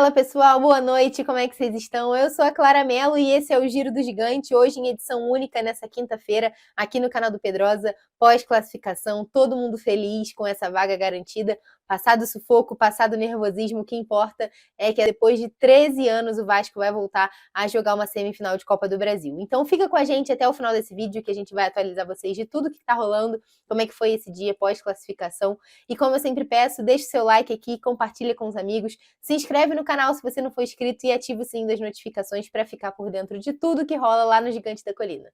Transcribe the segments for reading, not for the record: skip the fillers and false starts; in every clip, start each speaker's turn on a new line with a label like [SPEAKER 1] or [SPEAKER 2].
[SPEAKER 1] Fala pessoal, boa noite, como é que vocês estão? Eu sou a Clara Mello e esse é o Giro do Gigante, hoje em edição única nessa quinta-feira, aqui no canal do Pedrosa, pós-classificação, todo mundo feliz com essa vaga garantida, passado o sufoco, passado o nervosismo, o que importa é que depois de 13 anos o Vasco vai voltar a jogar uma semifinal de Copa do Brasil. Então fica com a gente até o final desse vídeo que a gente vai atualizar vocês de tudo que tá rolando, como é que foi esse dia pós-classificação e como eu sempre peço, deixe seu like aqui, compartilha com os amigos, se inscreve no canal se você não for inscrito e ativa o sininho das notificações para ficar por dentro de tudo que rola lá no Gigante da Colina.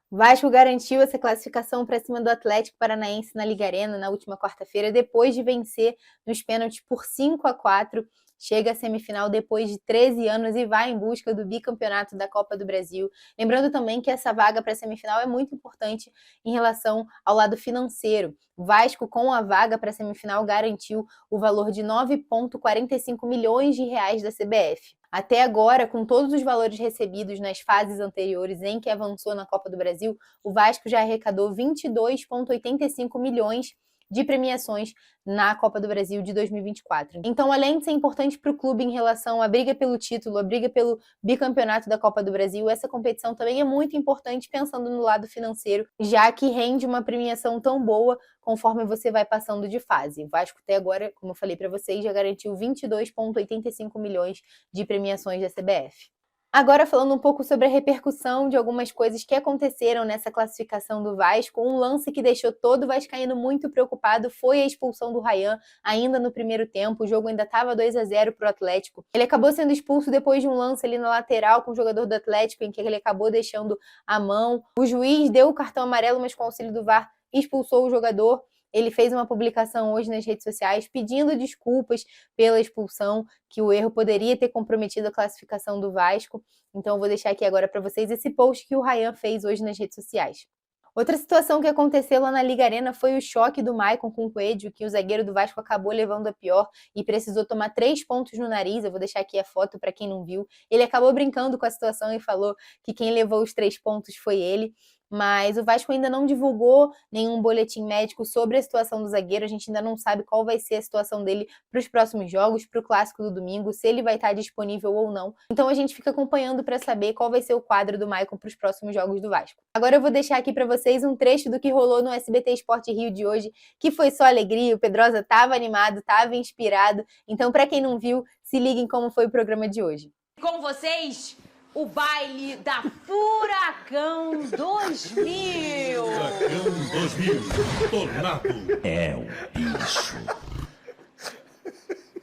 [SPEAKER 1] Vasco garantiu essa classificação para cima do Atlético Paranaense na Liga Arena na última quarta-feira, depois de vencer nos pênaltis por 5-4. Chega à semifinal depois de 13 anos e vai em busca do bicampeonato da Copa do Brasil. Lembrando também que essa vaga para a semifinal é muito importante em relação ao lado financeiro. O Vasco, com a vaga para a semifinal, garantiu o valor de 9,45 milhões de reais da CBF. Até agora, com todos os valores recebidos nas fases anteriores em que avançou na Copa do Brasil, o Vasco já arrecadou 22,85 milhões de premiações na Copa do Brasil de 2024. Então, além de ser importante para o clube em relação à briga pelo título, a briga pelo bicampeonato da Copa do Brasil, essa competição também é muito importante pensando no lado financeiro, já que rende uma premiação tão boa conforme você vai passando de fase. O Vasco até agora, como eu falei para vocês, já garantiu 22,85 milhões de premiações da CBF. Agora falando um pouco sobre a repercussão de algumas coisas que aconteceram nessa classificação do Vasco, um lance que deixou todo o vascaíno muito preocupado foi a expulsão do Ryan ainda no primeiro tempo, o jogo ainda estava 2-0 para o Atlético. Ele acabou sendo expulso depois de um lance ali na lateral com o jogador do Atlético, em que ele acabou deixando a mão. O juiz deu o cartão amarelo, mas com o auxílio do VAR expulsou o jogador. Ele fez uma publicação hoje nas redes sociais pedindo desculpas pela expulsão, que o erro poderia ter comprometido a classificação do Vasco. Então eu vou deixar aqui agora para vocês esse post que o Ryan fez hoje nas redes sociais. Outra situação que aconteceu lá na Liga Arena foi o choque do Maicon com o Coelho, que o zagueiro do Vasco acabou levando a pior e precisou tomar 3 pontos no nariz. Eu vou deixar aqui a foto para quem não viu. Ele acabou brincando com a situação e falou que quem levou os 3 pontos foi ele. Mas o Vasco ainda não divulgou nenhum boletim médico sobre a situação do zagueiro. A gente ainda não sabe qual vai ser a situação dele para os próximos jogos, para o Clássico do domingo, se ele vai estar disponível ou não. Então a gente fica acompanhando para saber qual vai ser o quadro do Maicon para os próximos jogos do Vasco. Agora eu vou deixar aqui para vocês um trecho do que rolou no SBT Esporte Rio de hoje, que foi só alegria. O Pedrosa estava animado, estava inspirado. Então, para quem não viu, se liguem como foi o programa de hoje.
[SPEAKER 2] Com vocês, o baile da Furacão 2000.
[SPEAKER 3] Furacão 2000, Tornado.
[SPEAKER 4] É um bicho.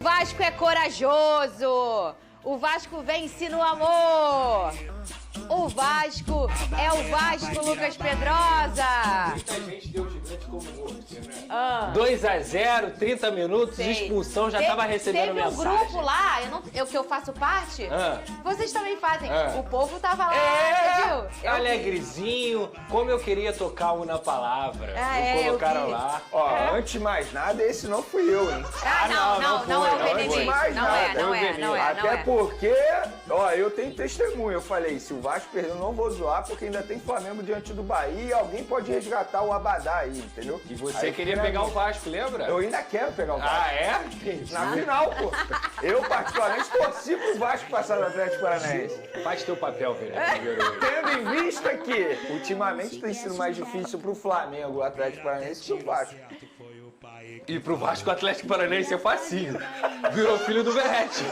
[SPEAKER 2] O Vasco é corajoso. O Vasco vence no amor. O Vasco é o Vasco, Lucas Pedrosa.
[SPEAKER 5] Muita gente deu o gigante como morto, né?
[SPEAKER 6] 2-0, 30 minutos,
[SPEAKER 2] Sei.
[SPEAKER 6] expulsão, já tava recebendo
[SPEAKER 2] teve
[SPEAKER 6] mensagem.
[SPEAKER 2] um grupo lá, eu que eu faço parte, vocês também fazem. O povo tava lá, você viu?
[SPEAKER 6] Alegrezinho, como eu queria tocar o Na Palavra.
[SPEAKER 2] Eu
[SPEAKER 6] Colocaram
[SPEAKER 2] vi.
[SPEAKER 6] lá.
[SPEAKER 5] Ó, antes de mais nada, esse não fui eu, hein?
[SPEAKER 2] Não é o
[SPEAKER 5] Antes de
[SPEAKER 2] Benedito.
[SPEAKER 5] mais nada.
[SPEAKER 2] Não é.
[SPEAKER 5] Até porque, ó, eu tenho testemunho. Eu falei, se o Vasco perder, eu não vou zoar, porque ainda tem Flamengo diante do Bahia e alguém pode resgatar o Abadá aí, entendeu?
[SPEAKER 6] E você
[SPEAKER 5] Aí
[SPEAKER 6] queria
[SPEAKER 5] fica
[SPEAKER 6] pegar
[SPEAKER 5] na
[SPEAKER 6] o Vasco, lembra?
[SPEAKER 5] Eu ainda quero pegar o Vasco.
[SPEAKER 6] Ah, é? Entendi.
[SPEAKER 5] Na final, pô. Eu, particularmente, torci pro Vasco passar do Atlético Paranaense.
[SPEAKER 6] Faz teu papel, velho.
[SPEAKER 5] Tendo em vista que, ultimamente, tem sido mais difícil pro Flamengo, o Atlético Paranaense, que o Vasco.
[SPEAKER 6] E pro Vasco, o Atlético Paranaense é facinho. Virou filho do Verrete.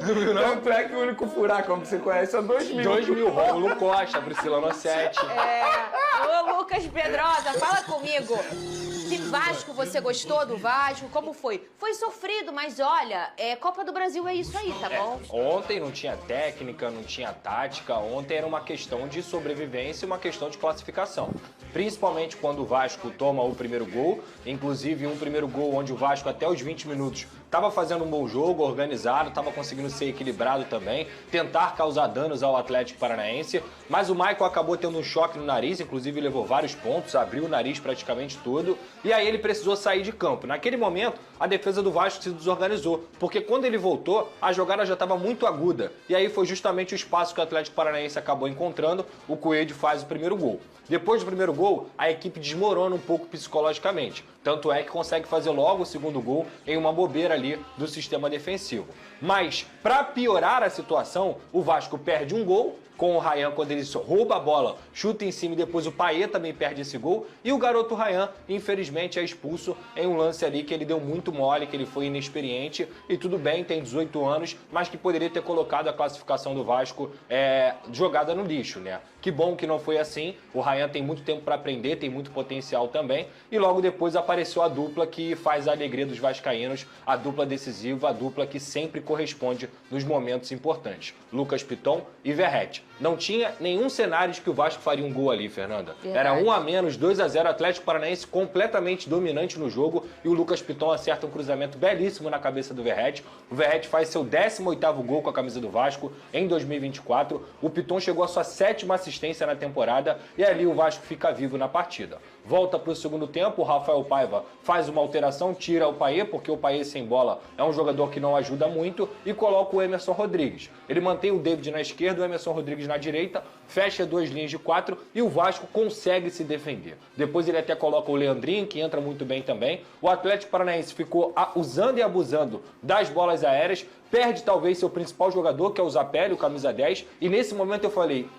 [SPEAKER 6] Não viu, não?
[SPEAKER 5] Tanto é que o único furacão que você conhece é 2000.
[SPEAKER 6] 2000, Rômulo Costa, Priscila Nossetti.
[SPEAKER 2] Ô, Lucas Pedrosa, fala comigo. Que Vasco você gostou do Vasco? Como foi? Foi sofrido, mas olha, Copa do Brasil é isso aí, tá bom?
[SPEAKER 6] Ontem não tinha técnica, não tinha tática. Ontem era uma questão de sobrevivência e uma questão de classificação. Principalmente quando o Vasco toma o primeiro gol. Inclusive um primeiro gol onde o Vasco até os 20 minutos estava fazendo um bom jogo, organizado, estava conseguindo ser equilibrado também, tentar causar danos ao Atlético Paranaense. Mas o Maicon acabou tendo um choque no nariz, inclusive levou vários pontos, abriu o nariz praticamente todo. E aí ele precisou sair de campo. Naquele momento, a defesa do Vasco se desorganizou, porque quando ele voltou, a jogada já estava muito aguda. E aí foi justamente o espaço que o Atlético Paranaense acabou encontrando, o Coelho faz o primeiro gol. Depois do primeiro gol, a equipe desmorona um pouco psicologicamente. Tanto é que consegue fazer logo o segundo gol em uma bobeira ali do sistema defensivo. Mas, para piorar a situação, o Vasco perde um gol, com o Ryan, quando ele rouba a bola, chuta em cima e depois o Payet também perde esse gol. E o garoto Ryan, infelizmente, é expulso em um lance ali que ele deu muito mole, que ele foi inexperiente. E tudo bem, tem 18 anos, mas que poderia ter colocado a classificação do Vasco jogada no lixo, né? Que bom que não foi assim. O Ryan tem muito tempo para aprender, tem muito potencial também. E logo depois apareceu a dupla que faz a alegria dos vascaínos, a dupla decisiva, a dupla que sempre corresponde nos momentos importantes. Lucas Piton e Verratti. Não tinha nenhum cenário de que o Vasco faria um gol ali, Fernanda.
[SPEAKER 2] Verdade.
[SPEAKER 6] Era 1-, 2-0, Atlético Paranaense completamente dominante no jogo e o Lucas Piton acerta um cruzamento belíssimo na cabeça do Verratti. O Verratti faz seu 18º gol com a camisa do Vasco em 2024. O Piton chegou à sua 7ª assistência na temporada e ali o Vasco fica vivo na partida. Volta para o segundo tempo, o Rafael Paiva faz uma alteração, tira o Payet, porque o Payet sem bola é um jogador que não ajuda muito, e coloca o Emerson Rodrigues. Ele mantém o David na esquerda, o Emerson Rodrigues na direita, fecha 2 linhas de 4 e o Vasco consegue se defender. Depois ele até coloca o Leandrinho, que entra muito bem também. O Atlético Paranaense ficou usando e abusando das bolas aéreas, perde talvez seu principal jogador, que é o Zapelli, o camisa 10, e nesse momento eu falei,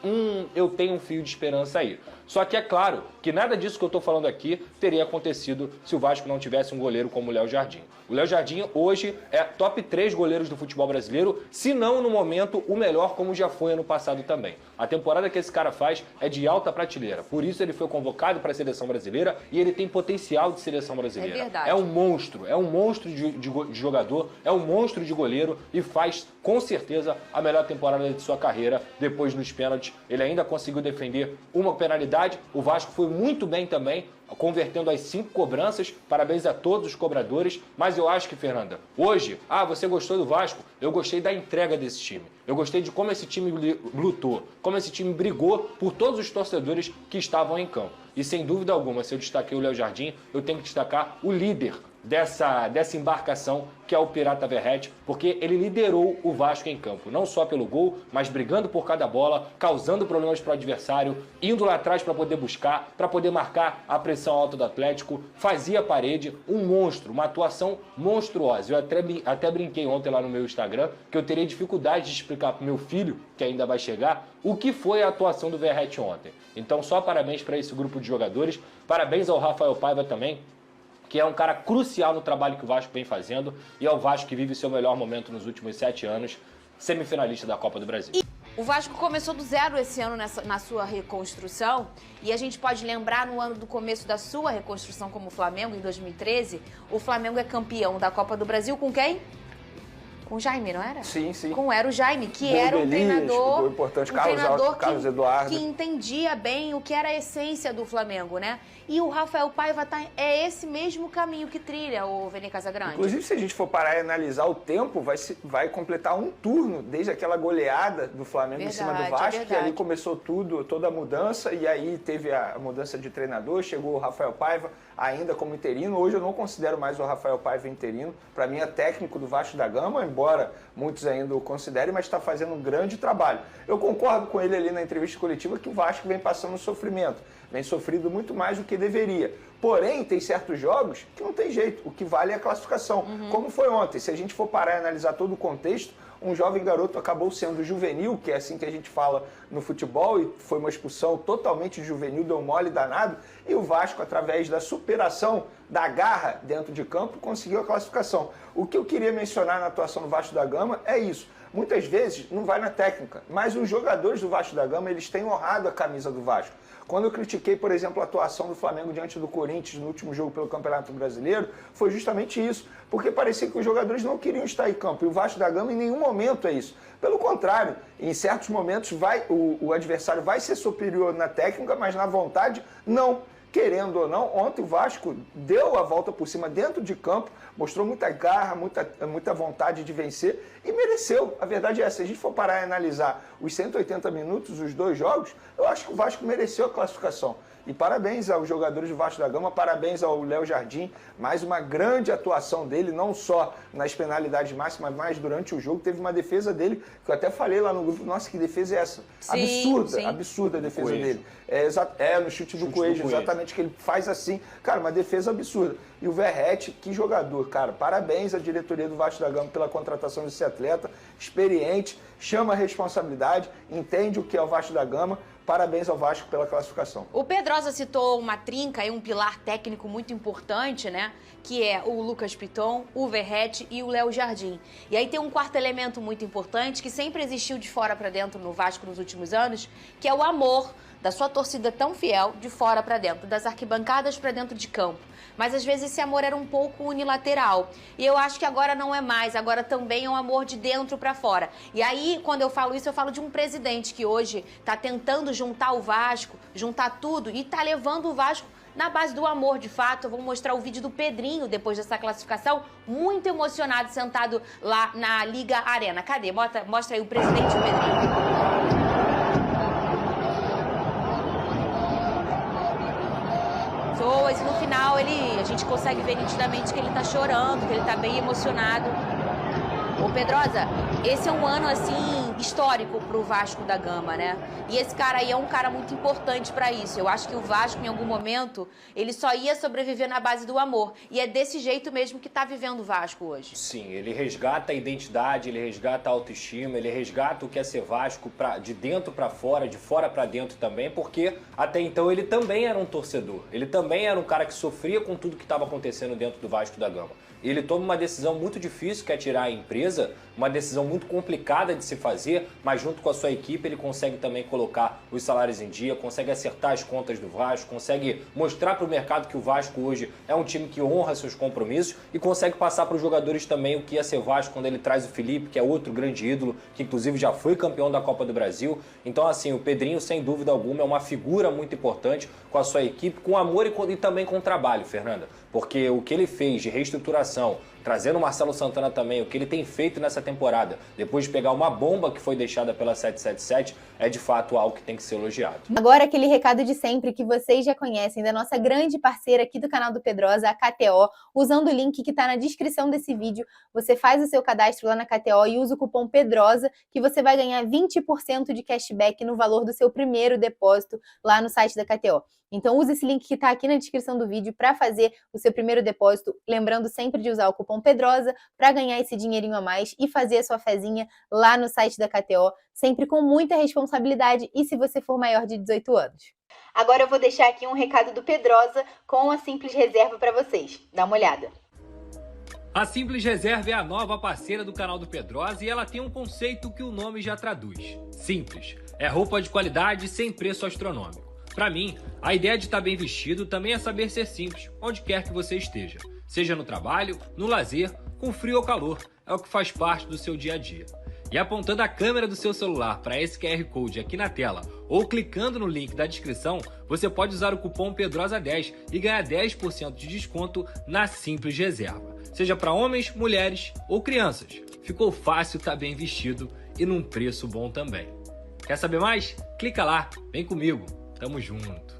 [SPEAKER 6] eu tenho um fio de esperança aí. Só que é claro que nada disso que eu estou falando aqui teria acontecido se o Vasco não tivesse um goleiro como o Léo Jardim. O Léo Jardim hoje é top 3 goleiros do futebol brasileiro, se não no momento o melhor, como já foi ano passado também. A temporada que esse cara faz é de alta prateleira, por isso ele foi convocado para a seleção brasileira e ele tem potencial de seleção brasileira.
[SPEAKER 2] É verdade.
[SPEAKER 6] É um monstro de jogador, é um monstro de goleiro e faz com certeza a melhor temporada de sua carreira. Depois nos pênaltis ele ainda conseguiu defender uma penalidade. O Vasco foi muito bem também, convertendo as 5 cobranças. Parabéns a todos os cobradores. Mas eu acho que, Fernanda, hoje, você gostou do Vasco? Eu gostei da entrega desse time. Eu gostei de como esse time lutou, como esse time brigou por todos os torcedores que estavam em campo. E sem dúvida alguma, se eu destaquei o Léo Jardim, eu tenho que destacar o líder dessa embarcação, que é o Pirata Verratti, porque ele liderou o Vasco em campo, não só pelo gol, mas brigando por cada bola, causando problemas para o adversário, indo lá atrás para poder buscar, para poder marcar a pressão alta do Atlético, fazia a parede, um monstro, uma atuação monstruosa. Eu até brinquei ontem lá no meu Instagram que eu teria dificuldade de explicar para o meu filho, que ainda vai chegar, o que foi a atuação do Verratti ontem. Então só parabéns para esse grupo de jogadores, parabéns ao Rafael Paiva também, que é um cara crucial no trabalho que o Vasco vem fazendo, e é o Vasco que vive seu melhor momento nos últimos 7 anos, semifinalista da Copa do Brasil.
[SPEAKER 2] O Vasco começou do zero esse ano na sua reconstrução, e a gente pode lembrar no ano do começo da sua reconstrução como Flamengo, em 2013, o Flamengo é campeão da Copa do Brasil com quem? Com o Jaime, não era?
[SPEAKER 5] Sim, sim.
[SPEAKER 2] Era o Jaime, que
[SPEAKER 5] Gol
[SPEAKER 2] era um
[SPEAKER 5] do Elias,
[SPEAKER 2] treinador,
[SPEAKER 5] gol importante,
[SPEAKER 2] um
[SPEAKER 5] Carlos
[SPEAKER 2] treinador
[SPEAKER 5] Carlos Eduardo.
[SPEAKER 2] que entendia bem o que era a essência do Flamengo, né? E o Rafael Paiva é esse mesmo caminho que trilha o Vene Casagrande.
[SPEAKER 5] Inclusive, se a gente for parar e analisar o tempo, vai completar um turno desde aquela goleada do Flamengo em cima do Vasco, que ali começou toda a mudança, e aí teve a mudança de treinador, chegou o Rafael Paiva ainda como interino. Hoje eu não considero mais o Rafael Paiva interino, para mim é técnico do Vasco da Gama, embora muitos ainda o considerem, mas está fazendo um grande trabalho. Eu concordo com ele ali na entrevista coletiva que o Vasco vem passando sofrimento, vem sofrendo muito mais do que deveria. Porém, tem certos jogos que não tem jeito, o que vale é a classificação. Como foi ontem, se a gente for parar e analisar todo o contexto, um jovem garoto acabou sendo juvenil, que é assim que a gente fala no futebol, e foi uma expulsão totalmente juvenil, deu mole danado, e o Vasco, através da superação, da garra dentro de campo, conseguiu a classificação. O que eu queria mencionar na atuação do Vasco da Gama é isso. Muitas vezes não vai na técnica, mas os jogadores do Vasco da Gama, eles têm honrado a camisa do Vasco. Quando eu critiquei, por exemplo, a atuação do Flamengo diante do Corinthians no último jogo pelo Campeonato Brasileiro, foi justamente isso, porque parecia que os jogadores não queriam estar em campo, e o Vasco da Gama em nenhum momento é isso. Pelo contrário, em certos momentos o adversário vai ser superior na técnica, mas na vontade, não. Querendo ou não, ontem o Vasco deu a volta por cima dentro de campo, mostrou muita garra, muita vontade de vencer e mereceu. A verdade é essa, se a gente for parar e analisar os 180 minutos, os 2 jogos, eu acho que o Vasco mereceu a classificação. E parabéns aos jogadores do Vasco da Gama, parabéns ao Léo Jardim, mais uma grande atuação dele, não só nas penalidades máximas, mas durante o jogo. Teve uma defesa dele, que eu até falei lá no grupo, nossa, que defesa é essa?
[SPEAKER 2] Sim,
[SPEAKER 5] absurda a defesa
[SPEAKER 6] Coelho.
[SPEAKER 5] dele. No chute do Coelho, exatamente. exatamente, que ele faz assim, cara, uma defesa absurda. E o Verratti, que jogador, cara, parabéns à diretoria do Vasco da Gama pela contratação desse atleta, experiente, chama a responsabilidade, entende o que é o Vasco da Gama. Parabéns ao Vasco pela classificação.
[SPEAKER 2] O Pedrosa citou uma trinca e um pilar técnico muito importante, né? Que é o Lucas Piton, o Verratti e o Léo Jardim. E aí tem um quarto elemento muito importante que sempre existiu de fora para dentro no Vasco nos últimos anos, que é o amor da sua torcida tão fiel de fora para dentro, das arquibancadas para dentro de campo. Mas às vezes esse amor era um pouco unilateral. E eu acho que agora não é mais, agora também é um amor de dentro para fora. E aí, quando eu falo isso, eu falo de um presidente que hoje está tentando juntar o Vasco, juntar tudo e está levando o Vasco na base do amor, de fato. Eu vou mostrar o vídeo do Pedrinho depois dessa classificação, muito emocionado, sentado lá na Liga Arena. Cadê? Mostra aí o presidente Pedrinho. E no final a gente consegue ver nitidamente que ele tá chorando, que ele tá bem emocionado. Ô Pedrosa, esse é um ano, assim, histórico pro Vasco da Gama, né? E esse cara aí é um cara muito importante pra isso. Eu acho que o Vasco, em algum momento, ele só ia sobreviver na base do amor. E é desse jeito mesmo que tá vivendo o Vasco hoje.
[SPEAKER 6] Sim, ele resgata a identidade, ele resgata a autoestima, ele resgata o que é ser Vasco de dentro pra fora, de fora pra dentro também, porque até então ele também era um torcedor. Ele também era um cara que sofria com tudo que estava acontecendo dentro do Vasco da Gama. Ele toma uma decisão muito difícil, que é tirar a empresa, uma decisão muito complicada de se fazer, mas junto com a sua equipe ele consegue também colocar os salários em dia, consegue acertar as contas do Vasco, consegue mostrar para o mercado que o Vasco hoje é um time que honra seus compromissos e consegue passar para os jogadores também o que ia ser Vasco quando ele traz o Felipe, que é outro grande ídolo, que inclusive já foi campeão da Copa do Brasil. Então assim, o Pedrinho, sem dúvida alguma, é uma figura muito importante com a sua equipe, com amor e também com trabalho, Fernanda. Porque o que ele fez de reestruturação, trazendo o Marcelo Santana também, o que ele tem feito nessa temporada, depois de pegar uma bomba que foi deixada pela 777, é de fato algo que tem que ser elogiado.
[SPEAKER 1] Agora aquele recado de sempre que vocês já conhecem da nossa grande parceira aqui do canal do Pedrosa, a KTO. Usando o link que está na descrição desse vídeo, você faz o seu cadastro lá na KTO e usa o cupom PEDROSA, que você vai ganhar 20% de cashback no valor do seu primeiro depósito lá no site da KTO. Então use esse link que está aqui na descrição do vídeo para fazer o seu primeiro depósito, lembrando sempre de usar o cupom PEDROSA para ganhar esse dinheirinho a mais e fazer a sua fezinha lá no site da KTO, sempre com muita responsabilidade e se você for maior de 18 anos. Agora eu vou deixar aqui um recado do Pedrosa com a Simples Reserva para vocês. Dá uma olhada.
[SPEAKER 7] A Simples Reserva é a nova parceira do canal do Pedrosa e ela tem um conceito que o nome já traduz. Simples. É roupa de qualidade sem preço astronômico. Para mim, a ideia de estar bem vestido também é saber ser simples, onde quer que você esteja. Seja no trabalho, no lazer, com frio ou calor, é o que faz parte do seu dia a dia. E apontando a câmera do seu celular para esse QR Code aqui na tela ou clicando no link da descrição, você pode usar o cupom PEDROSA10 e ganhar 10% de desconto na Simples Reserva. Seja para homens, mulheres ou crianças. Ficou fácil estar bem vestido e num preço bom também. Quer saber mais? Clica lá, vem comigo. Tamo junto.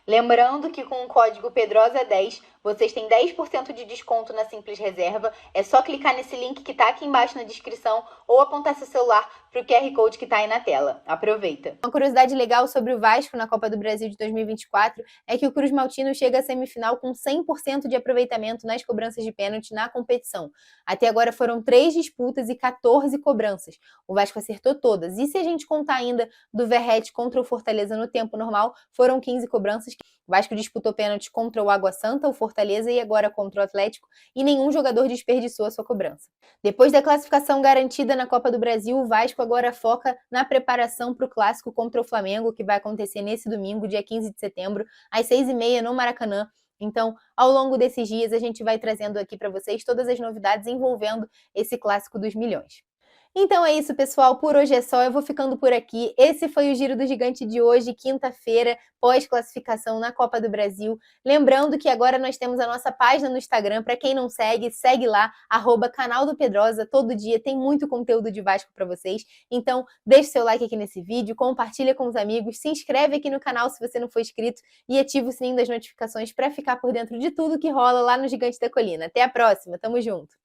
[SPEAKER 1] Lembrando que com o código PEDROSA10 vocês têm 10% de desconto na Simples Reserva. É só clicar nesse link que está aqui embaixo na descrição ou apontar seu celular para o QR Code que está aí na tela. Aproveita! Uma curiosidade legal sobre o Vasco na Copa do Brasil de 2024 é que o Cruz Maltino chega à semifinal com 100% de aproveitamento nas cobranças de pênalti na competição. Até agora foram 3 disputas e 14 cobranças. O Vasco acertou todas. E se a gente contar ainda do Verratti contra o Fortaleza no tempo normal, foram 15 cobranças. O Vasco disputou pênalti contra o Água Santa, o Fortaleza e agora contra o Atlético, e nenhum jogador desperdiçou a sua cobrança. Depois da classificação garantida na Copa do Brasil, o Vasco agora foca na preparação para o clássico contra o Flamengo, que vai acontecer nesse domingo, dia 15 de setembro, às 6h30 no Maracanã. Então, ao longo desses dias, a gente vai trazendo aqui para vocês todas as novidades envolvendo esse clássico dos milhões. Então é isso, pessoal. Por hoje é só. Eu vou ficando por aqui. Esse foi o Giro do Gigante de hoje, quinta-feira, pós-classificação na Copa do Brasil. Lembrando que agora nós temos a nossa página no Instagram. Para quem não segue, segue lá, @canal do Pedrosa. Todo dia tem muito conteúdo de Vasco para vocês. Então, deixe seu like aqui nesse vídeo, compartilha com os amigos, se inscreve aqui no canal se você não for inscrito e ativa o sininho das notificações para ficar por dentro de tudo que rola lá no Gigante da Colina. Até a próxima. Tamo junto!